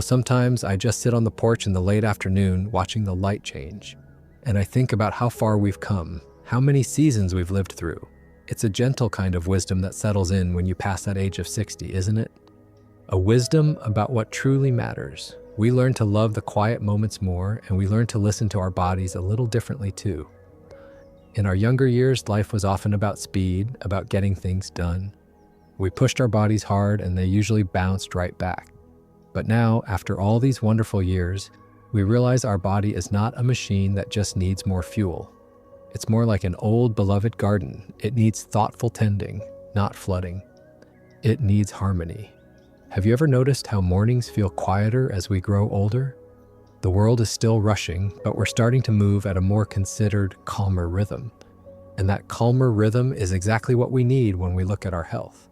Sometimes I just sit on the porch in the late afternoon watching the light change, and I think about how far we've come, how many seasons we've lived through. It's a gentle kind of wisdom that settles in when you pass that age of 60, isn't it? A wisdom about what truly matters. We learn to love the quiet moments more, and we learn to listen to our bodies a little differently too. In our younger years, life was often about speed, about getting things done. We pushed our bodies hard, and they usually bounced right back. But now, after all these wonderful years, we realize our body is not a machine that just needs more fuel. It's more like an old, beloved garden. It needs thoughtful tending, not flooding. It needs harmony. Have you ever noticed how mornings feel quieter as we grow older? The world is still rushing, but we're starting to move at a more considered, calmer rhythm. And that calmer rhythm is exactly what we need when we look at our health.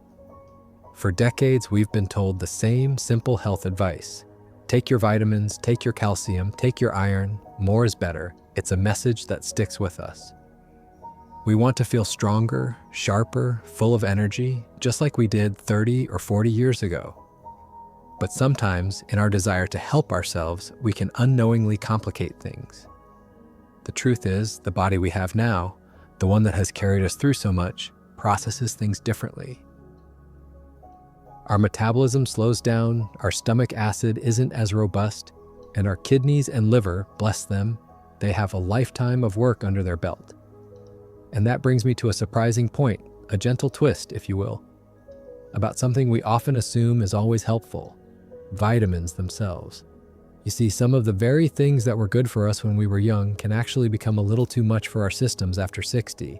For decades, we've been told the same simple health advice. Take your vitamins, take your calcium, take your iron. More is better. It's a message that sticks with us. We want to feel stronger, sharper, full of energy, just like we did 30 or 40 years ago. But sometimes, in our desire to help ourselves, we can unknowingly complicate things. The truth is, the body we have now, the one that has carried us through so much, processes things differently. Our metabolism slows down, our stomach acid isn't as robust, and our kidneys and liver, bless them, they have a lifetime of work under their belt. And that brings me to a surprising point, a gentle twist, if you will, about something we often assume is always helpful: vitamins themselves. You see, some of the very things that were good for us when we were young can actually become a little too much for our systems after 60.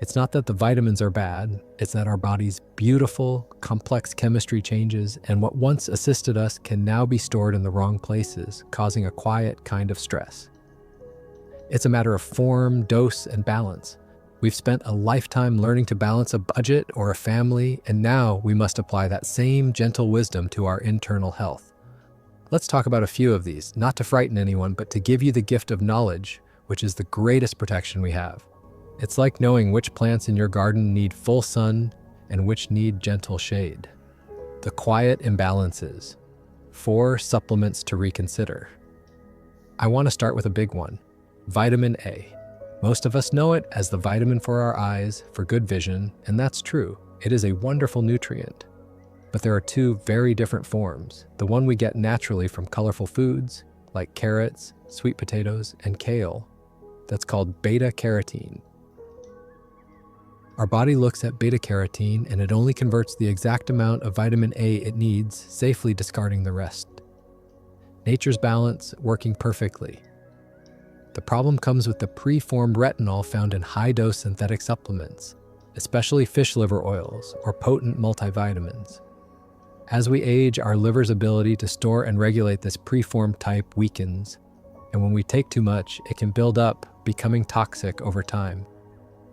It's not that the vitamins are bad, it's that our body's beautiful, complex chemistry changes, and what once assisted us can now be stored in the wrong places, causing a quiet kind of stress. It's a matter of form, dose, and balance. We've spent a lifetime learning to balance a budget or a family, and now we must apply that same gentle wisdom to our internal health. Let's talk about a few of these, not to frighten anyone, but to give you the gift of knowledge, which is the greatest protection we have. It's like knowing which plants in your garden need full sun and which need gentle shade. The quiet imbalances. 4 supplements to reconsider. I want to start with a big one: vitamin A. Most of us know it as the vitamin for our eyes, for good vision, and that's true. It is a wonderful nutrient. But there are 2 very different forms. The one we get naturally from colorful foods, like carrots, sweet potatoes, and kale. That's called beta-carotene. Our body looks at beta-carotene and it only converts the exact amount of vitamin A it needs, safely discarding the rest. Nature's balance working perfectly. The problem comes with the preformed retinol found in high-dose synthetic supplements, especially fish liver oils or potent multivitamins. As we age, our liver's ability to store and regulate this preformed type weakens, and when we take too much, it can build up, becoming toxic over time.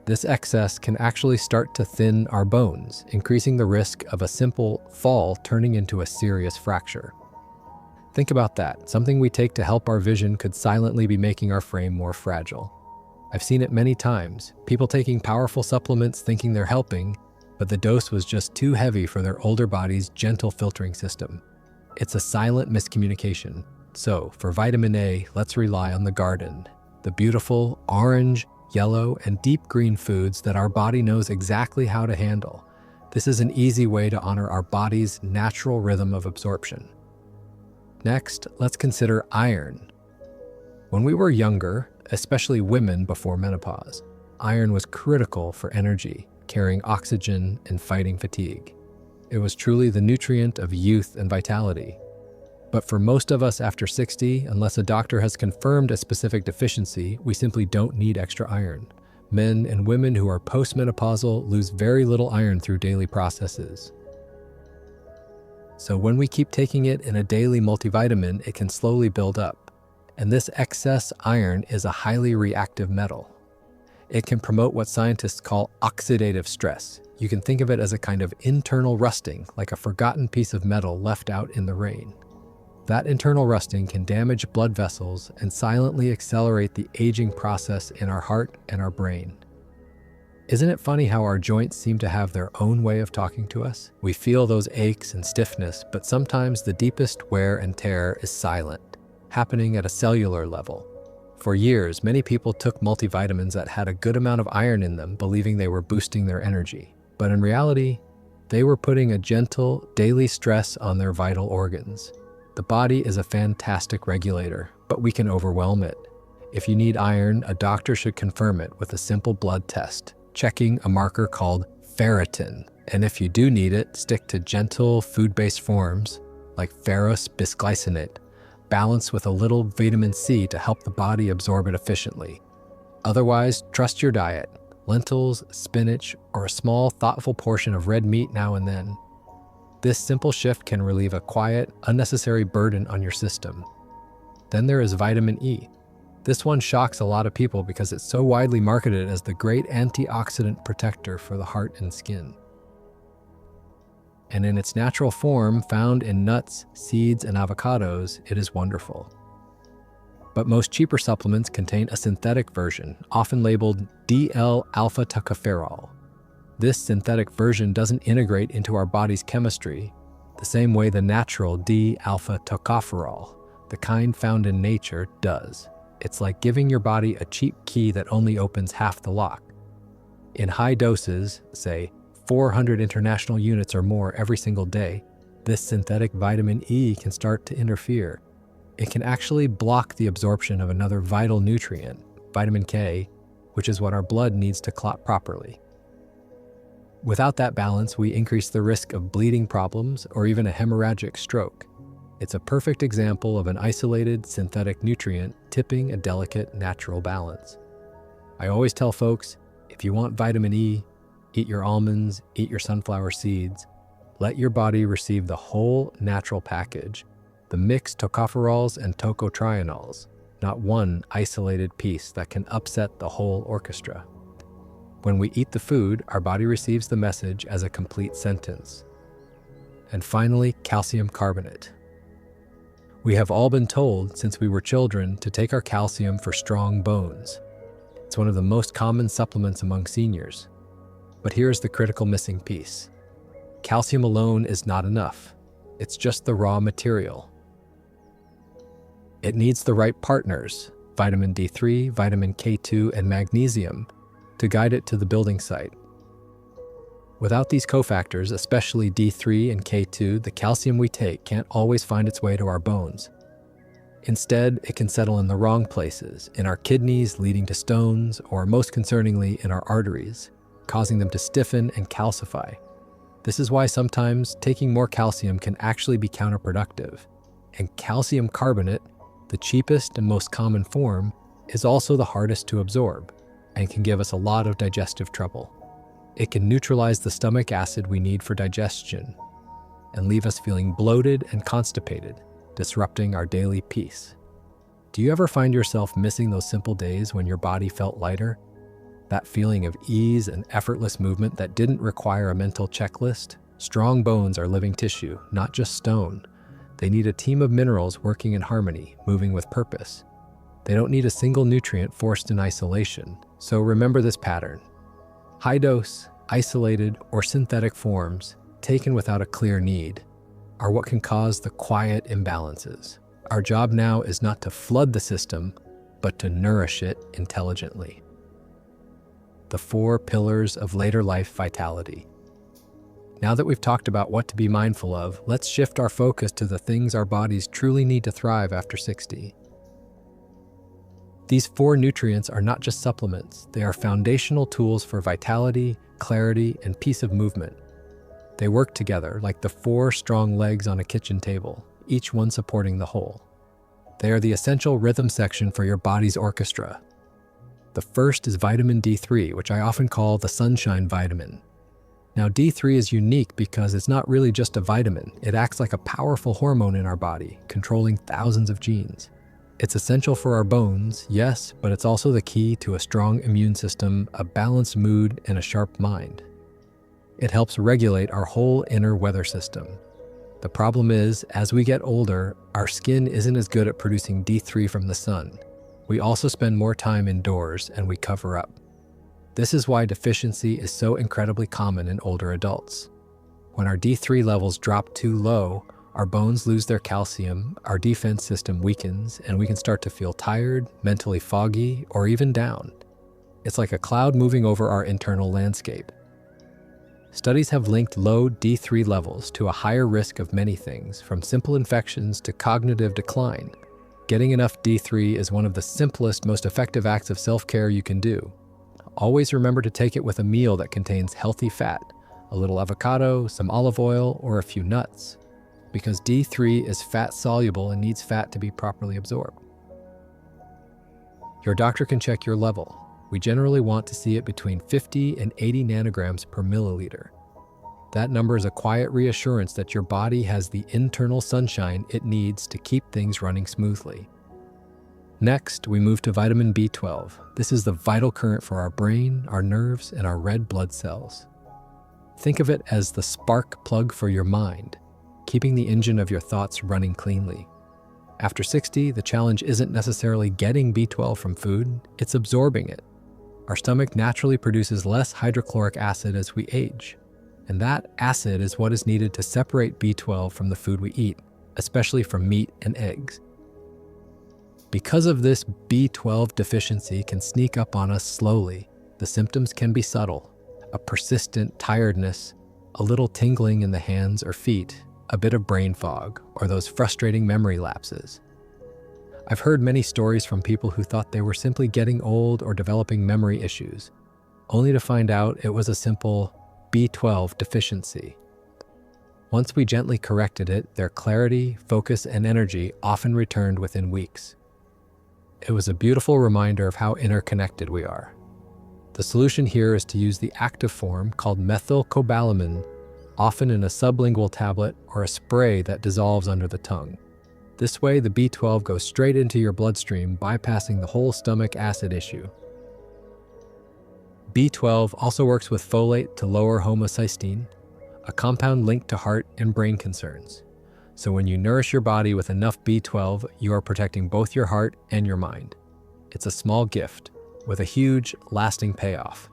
This excess can actually start to thin our bones, increasing the risk of a simple fall turning into a serious fracture. Think about that. Something we take to help our vision could silently be making our frame more fragile. I've seen it many times. People taking powerful supplements thinking they're helping, but the dose was just too heavy for their older body's gentle filtering system. It's a silent miscommunication. So, for vitamin A, let's rely on the garden. The beautiful orange, yellow, and deep green foods that our body knows exactly how to handle. This is an easy way to honor our body's natural rhythm of absorption. Next, let's consider iron. When we were younger, especially women before menopause, iron was critical for energy, carrying oxygen and fighting fatigue. It was truly the nutrient of youth and vitality. But for most of us after 60, unless a doctor has confirmed a specific deficiency, we simply don't need extra iron. Men and women who are postmenopausal lose very little iron through daily processes. So when we keep taking it in a daily multivitamin, it can slowly build up. And this excess iron is a highly reactive metal. It can promote what scientists call oxidative stress. You can think of it as a kind of internal rusting, like a forgotten piece of metal left out in the rain. That internal rusting can damage blood vessels and silently accelerate the aging process in our heart and our brain. Isn't it funny how our joints seem to have their own way of talking to us? We feel those aches and stiffness, but sometimes the deepest wear and tear is silent, happening at a cellular level. For years, many people took multivitamins that had a good amount of iron in them, believing they were boosting their energy. But in reality, they were putting a gentle, daily stress on their vital organs. The body is a fantastic regulator, but we can overwhelm it. If you need iron, a doctor should confirm it with a simple blood test, checking a marker called ferritin. And if you do need it, stick to gentle food-based forms like ferrous bisglycinate, balanced with a little vitamin C to help the body absorb it efficiently. Otherwise, trust your diet. Lentils, spinach, or a small, thoughtful portion of red meat now and then. This simple shift can relieve a quiet, unnecessary burden on your system. Then there is vitamin E. This one shocks a lot of people because it's so widely marketed as the great antioxidant protector for the heart and skin. And in its natural form, found in nuts, seeds, and avocados, it is wonderful. But most cheaper supplements contain a synthetic version, often labeled DL-alpha-tocopherol. This synthetic version doesn't integrate into our body's chemistry the same way the natural D-alpha-tocopherol, the kind found in nature, does. It's like giving your body a cheap key that only opens half the lock. In high doses, say 400 international units or more every single day, this synthetic vitamin E can start to interfere. It can actually block the absorption of another vital nutrient, vitamin K, which is what our blood needs to clot properly. Without that balance, we increase the risk of bleeding problems or even a hemorrhagic stroke. It's a perfect example of an isolated synthetic nutrient tipping a delicate natural balance. I always tell folks, if you want vitamin E, eat your almonds, eat your sunflower seeds. Let your body receive the whole natural package, the mixed tocopherols and tocotrienols, not one isolated piece that can upset the whole orchestra. When we eat the food, our body receives the message as a complete sentence. And finally, calcium carbonate. We have all been told since we were children to take our calcium for strong bones. It's one of the most common supplements among seniors. But here's the critical missing piece. Calcium alone is not enough. It's just the raw material. It needs the right partners, vitamin D3, vitamin K2, and magnesium, to guide it to the building site. Without these cofactors, especially D3 and K2, the calcium we take can't always find its way to our bones. Instead, it can settle in the wrong places, in our kidneys leading to stones, or most concerningly, in our arteries, causing them to stiffen and calcify. This is why sometimes taking more calcium can actually be counterproductive. And calcium carbonate, the cheapest and most common form, is also the hardest to absorb and can give us a lot of digestive trouble. It can neutralize the stomach acid we need for digestion and leave us feeling bloated and constipated, disrupting our daily peace. Do you ever find yourself missing those simple days when your body felt lighter? That feeling of ease and effortless movement that didn't require a mental checklist? Strong bones are living tissue, not just stone. They need a team of minerals working in harmony, moving with purpose. They don't need a single nutrient forced in isolation. So remember this pattern. High dose, isolated, or synthetic forms, taken without a clear need, are what can cause the quiet imbalances. Our job now is not to flood the system, but to nourish it intelligently. The 4 pillars of later life vitality. Now that we've talked about what to be mindful of, let's shift our focus to the things our bodies truly need to thrive after 60. These 4 nutrients are not just supplements, they are foundational tools for vitality, clarity, and peace of movement. They work together like the 4 strong legs on a kitchen table, each one supporting the whole. They are the essential rhythm section for your body's orchestra. The first is vitamin D3, which I often call the sunshine vitamin. Now, D3 is unique because it's not really just a vitamin. It acts like a powerful hormone in our body, controlling thousands of genes. It's essential for our bones, yes, but it's also the key to a strong immune system, a balanced mood, and a sharp mind. It helps regulate our whole inner weather system. The problem is, as we get older, our skin isn't as good at producing D3 from the sun. We also spend more time indoors and we cover up. This is why deficiency is so incredibly common in older adults. When our D3 levels drop too low, our bones lose their calcium, our defense system weakens, and we can start to feel tired, mentally foggy, or even down. It's like a cloud moving over our internal landscape. Studies have linked low D3 levels to a higher risk of many things, from simple infections to cognitive decline. Getting enough D3 is one of the simplest, most effective acts of self-care you can do. Always remember to take it with a meal that contains healthy fat, a little avocado, some olive oil, or a few nuts, because D3 is fat-soluble and needs fat to be properly absorbed. Your doctor can check your level. We generally want to see it between 50 and 80 nanograms per milliliter. That number is a quiet reassurance that your body has the internal sunshine it needs to keep things running smoothly. Next, we move to vitamin B12. This is the vital current for our brain, our nerves, and our red blood cells. Think of it as the spark plug for your mind, keeping the engine of your thoughts running cleanly. After 60, the challenge isn't necessarily getting B12 from food, it's absorbing it. Our stomach naturally produces less hydrochloric acid as we age, and that acid is what is needed to separate B12 from the food we eat, especially from meat and eggs. Because of this, B12 deficiency can sneak up on us slowly. The symptoms can be subtle: a persistent tiredness, a little tingling in the hands or feet, a bit of brain fog, or those frustrating memory lapses. I've heard many stories from people who thought they were simply getting old or developing memory issues, only to find out it was a simple B12 deficiency. Once we gently corrected it, their clarity, focus, and energy often returned within weeks. It was a beautiful reminder of how interconnected we are. The solution here is to use the active form called methylcobalamin, often in a sublingual tablet or a spray that dissolves under the tongue. This way, the B12 goes straight into your bloodstream, bypassing the whole stomach acid issue. B12 also works with folate to lower homocysteine, a compound linked to heart and brain concerns. So when you nourish your body with enough B12, you are protecting both your heart and your mind. It's a small gift with a huge, lasting payoff.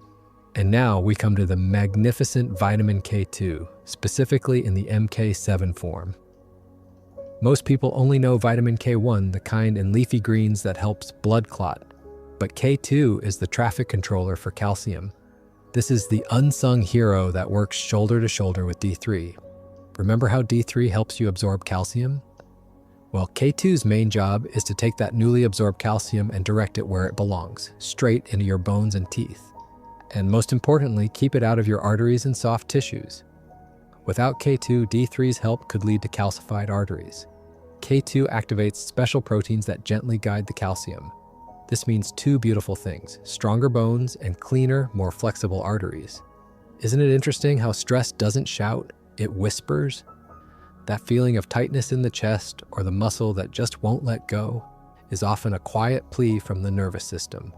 And now we come to the magnificent vitamin K2, specifically in the MK7 form. Most people only know vitamin K1, the kind in leafy greens that helps blood clot, but K2 is the traffic controller for calcium. This is the unsung hero that works shoulder to shoulder with D3. Remember how D3 helps you absorb calcium? Well, K2's main job is to take that newly absorbed calcium and direct it where it belongs, straight into your bones and teeth. And most importantly, keep it out of your arteries and soft tissues. Without K2, D3's help could lead to calcified arteries. K2 activates special proteins that gently guide the calcium. This means two beautiful things: stronger bones and cleaner, more flexible arteries. Isn't it interesting how stress doesn't shout, it whispers? That feeling of tightness in the chest or the muscle that just won't let go is often a quiet plea from the nervous system.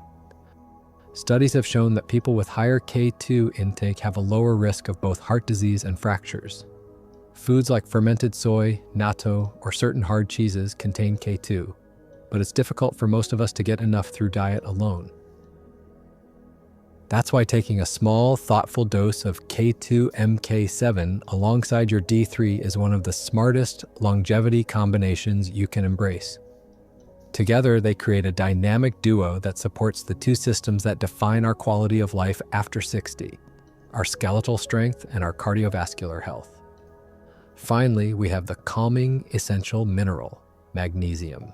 Studies have shown that people with higher K2 intake have a lower risk of both heart disease and fractures. Foods like fermented soy, natto, or certain hard cheeses contain K2, but it's difficult for most of us to get enough through diet alone. That's why taking a small, thoughtful dose of K2-MK7 alongside your D3 is one of the smartest longevity combinations you can embrace. Together, they create a dynamic duo that supports the two systems that define our quality of life after 60, our skeletal strength and our cardiovascular health. Finally, we have the calming essential mineral, magnesium.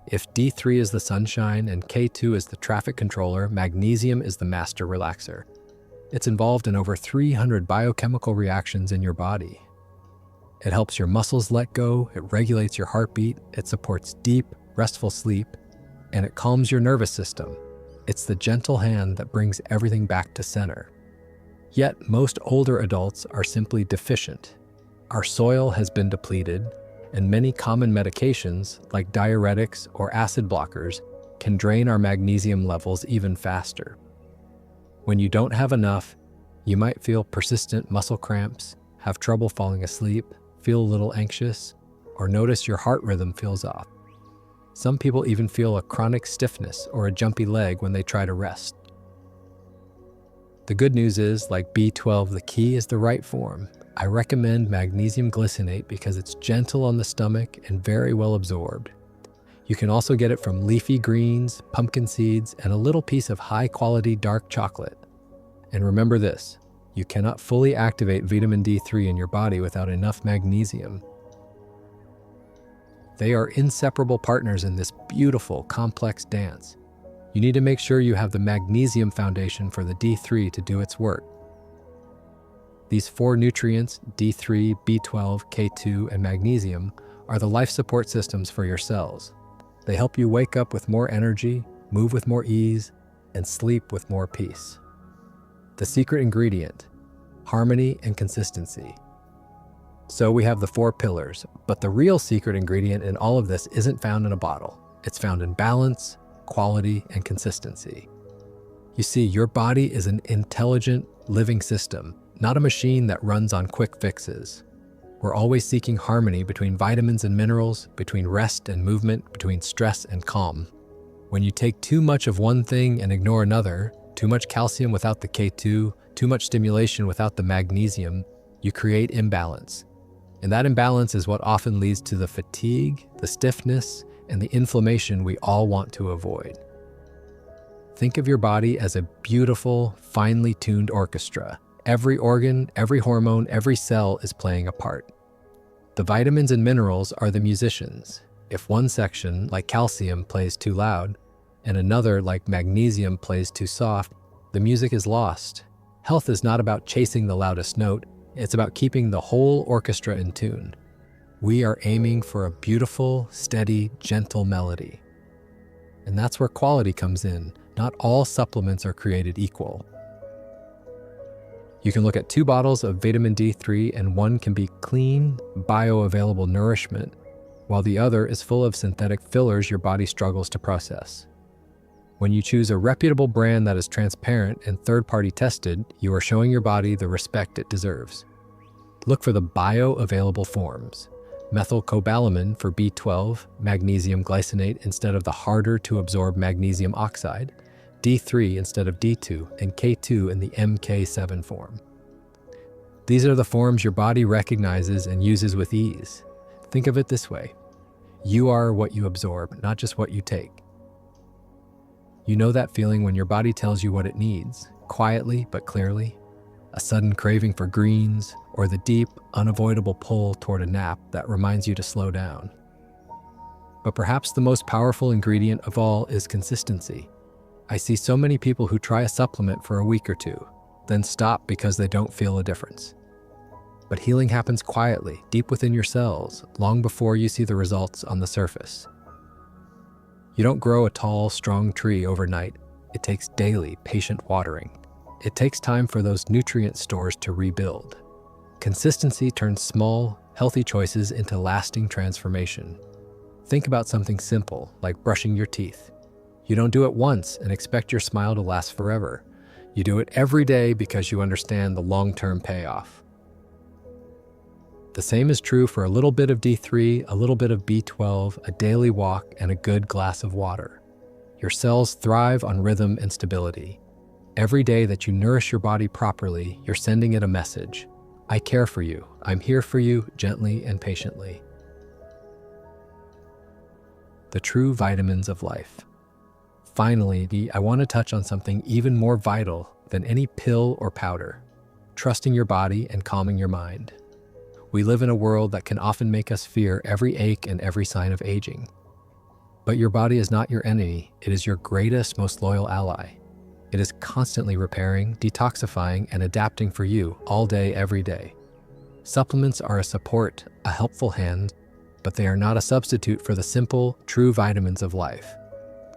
If D3 is the sunshine and K2 is the traffic controller, magnesium is the master relaxer. It's involved in over 300 biochemical reactions in your body. It helps your muscles let go, it regulates your heartbeat, it supports deep, restful sleep, and it calms your nervous system. It's the gentle hand that brings everything back to center. Yet, most older adults are simply deficient. Our soil has been depleted, and many common medications, like diuretics or acid blockers, can drain our magnesium levels even faster. When you don't have enough, you might feel persistent muscle cramps, have trouble falling asleep, feel a little anxious, or notice your heart rhythm feels off. Some people even feel a chronic stiffness or a jumpy leg when they try to rest. The good news is, like B12, the key is the right form. I recommend magnesium glycinate because it's gentle on the stomach and very well absorbed. You can also get it from leafy greens, pumpkin seeds, and a little piece of high-quality dark chocolate. And remember this, you cannot fully activate vitamin D3 in your body without enough magnesium. They are inseparable partners in this beautiful, complex dance. You need to make sure you have the magnesium foundation for the D3 to do its work. These four nutrients, D3, B12, K2, and magnesium, are the life support systems for your cells. They help you wake up with more energy, move with more ease, and sleep with more peace. The secret ingredient, harmony and consistency. So we have the four pillars, but the real secret ingredient in all of this isn't found in a bottle. It's found in balance, quality, and consistency. You see, your body is an intelligent, living system, not a machine that runs on quick fixes. We're always seeking harmony between vitamins and minerals, between rest and movement, between stress and calm. When you take too much of one thing and ignore another, too much calcium without the K2, too much stimulation without the magnesium, you create imbalance. And that imbalance is what often leads to the fatigue, the stiffness, and the inflammation we all want to avoid. Think of your body as a beautiful, finely tuned orchestra. Every organ, every hormone, every cell is playing a part. The vitamins and minerals are the musicians. If one section, like calcium, plays too loud, and another, like magnesium, plays too soft, the music is lost. Health is not about chasing the loudest note, it's about keeping the whole orchestra in tune. We are aiming for a beautiful, steady, gentle melody. And that's where quality comes in. Not all supplements are created equal. You can look at 2 bottles of vitamin D3 and one can be clean, bioavailable nourishment, while the other is full of synthetic fillers your body struggles to process. When you choose a reputable brand that is transparent and third-party tested, you are showing your body the respect it deserves. Look for the bioavailable forms. Methylcobalamin for B12, magnesium glycinate instead of the harder-to-absorb magnesium oxide, D3 instead of D2, and K2 in the MK7 form. These are the forms your body recognizes and uses with ease. Think of it this way. You are what you absorb, not just what you take. You know that feeling when your body tells you what it needs, quietly but clearly? A sudden craving for greens, or the deep, unavoidable pull toward a nap that reminds you to slow down. But perhaps the most powerful ingredient of all is consistency. I see so many people who try a supplement for a week or two, then stop because they don't feel a difference. But healing happens quietly, deep within your cells, long before you see the results on the surface. You don't grow a tall, strong tree overnight. It takes daily, patient watering. It takes time for those nutrient stores to rebuild. Consistency turns small, healthy choices into lasting transformation. Think about something simple, like brushing your teeth. You don't do it once and expect your smile to last forever. You do it every day because you understand the long-term payoff. The same is true for a little bit of D3, a little bit of B12, a daily walk, and a good glass of water. Your cells thrive on rhythm and stability. Every day that you nourish your body properly, you're sending it a message. I care for you. I'm here for you, gently and patiently. The true vitamins of life. Finally, I want to touch on something even more vital than any pill or powder: trusting your body and calming your mind. We live in a world that can often make us fear every ache and every sign of aging. But your body is not your enemy. It is your greatest, most loyal ally. It is constantly repairing, detoxifying, and adapting for you all day, every day. Supplements are a support, a helpful hand, but they are not a substitute for the simple, true vitamins of life.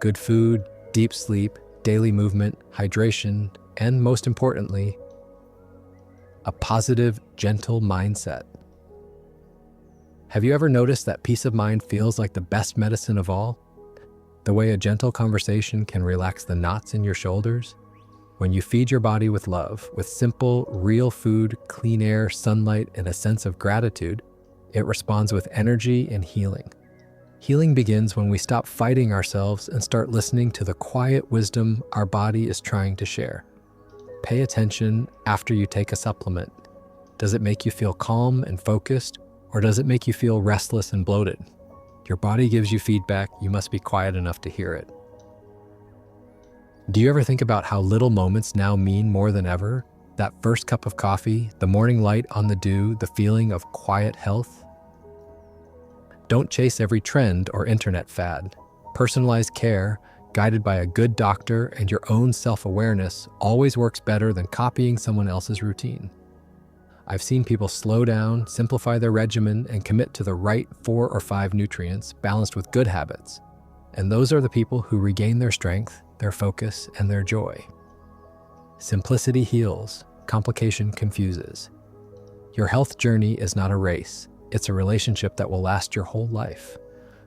Good food, deep sleep, daily movement, hydration, and most importantly, a positive, gentle mindset. Have you ever noticed that peace of mind feels like the best medicine of all? The way a gentle conversation can relax the knots in your shoulders? When you feed your body with love, with simple, real food, clean air, sunlight, and a sense of gratitude, it responds with energy and healing. Healing begins when we stop fighting ourselves and start listening to the quiet wisdom our body is trying to share. Pay attention after you take a supplement. Does it make you feel calm and focused, or does it make you feel restless and bloated? Your body gives you feedback, you must be quiet enough to hear it. Do you ever think about how little moments now mean more than ever? That first cup of coffee, the morning light on the dew, the feeling of quiet health? Don't chase every trend or internet fad. Personalized care, guided by a good doctor and your own self-awareness, always works better than copying someone else's routine. I've seen people slow down, simplify their regimen, and commit to the right 4 or 5 nutrients balanced with good habits. And those are the people who regain their strength, their focus, and their joy. Simplicity heals, complication confuses. Your health journey is not a race. It's a relationship that will last your whole life.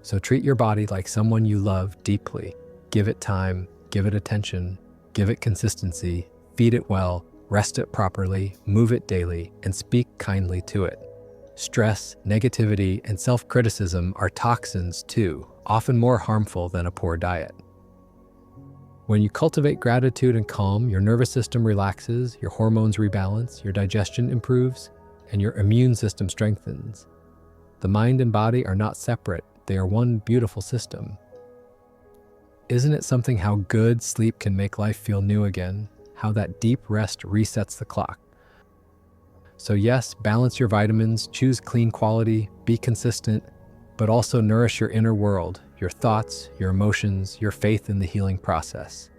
So treat your body like someone you love deeply. Give it time, give it attention, give it consistency, feed it well, rest it properly, move it daily, and speak kindly to it. Stress, negativity, and self-criticism are toxins too, often more harmful than a poor diet. When you cultivate gratitude and calm, your nervous system relaxes, your hormones rebalance, your digestion improves, and your immune system strengthens. The mind and body are not separate, they are one beautiful system. Isn't it something how good sleep can make life feel new again? How that deep rest resets the clock? So yes, balance your vitamins, choose clean quality, be consistent, but also nourish your inner world, your thoughts, your emotions, your faith in the healing process.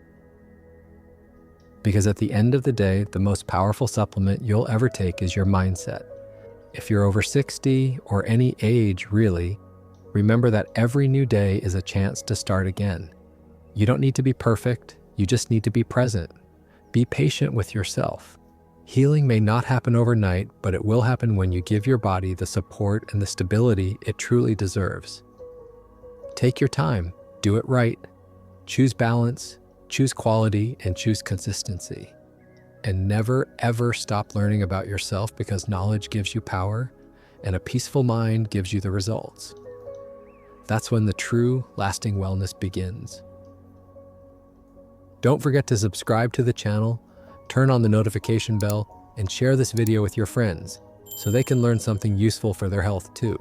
Because at the end of the day, the most powerful supplement you'll ever take is your mindset. If you're over 60 or any age really, remember that every new day is a chance to start again. You don't need to be perfect, you just need to be present. Be patient with yourself. Healing may not happen overnight, but it will happen when you give your body the support and the stability it truly deserves. Take your time, do it right. Choose balance, choose quality, and choose consistency. And never, ever stop learning about yourself, because knowledge gives you power, and a peaceful mind gives you the results. That's when the true, lasting wellness begins. Don't forget to subscribe to the channel, turn on the notification bell, and share this video with your friends so they can learn something useful for their health too.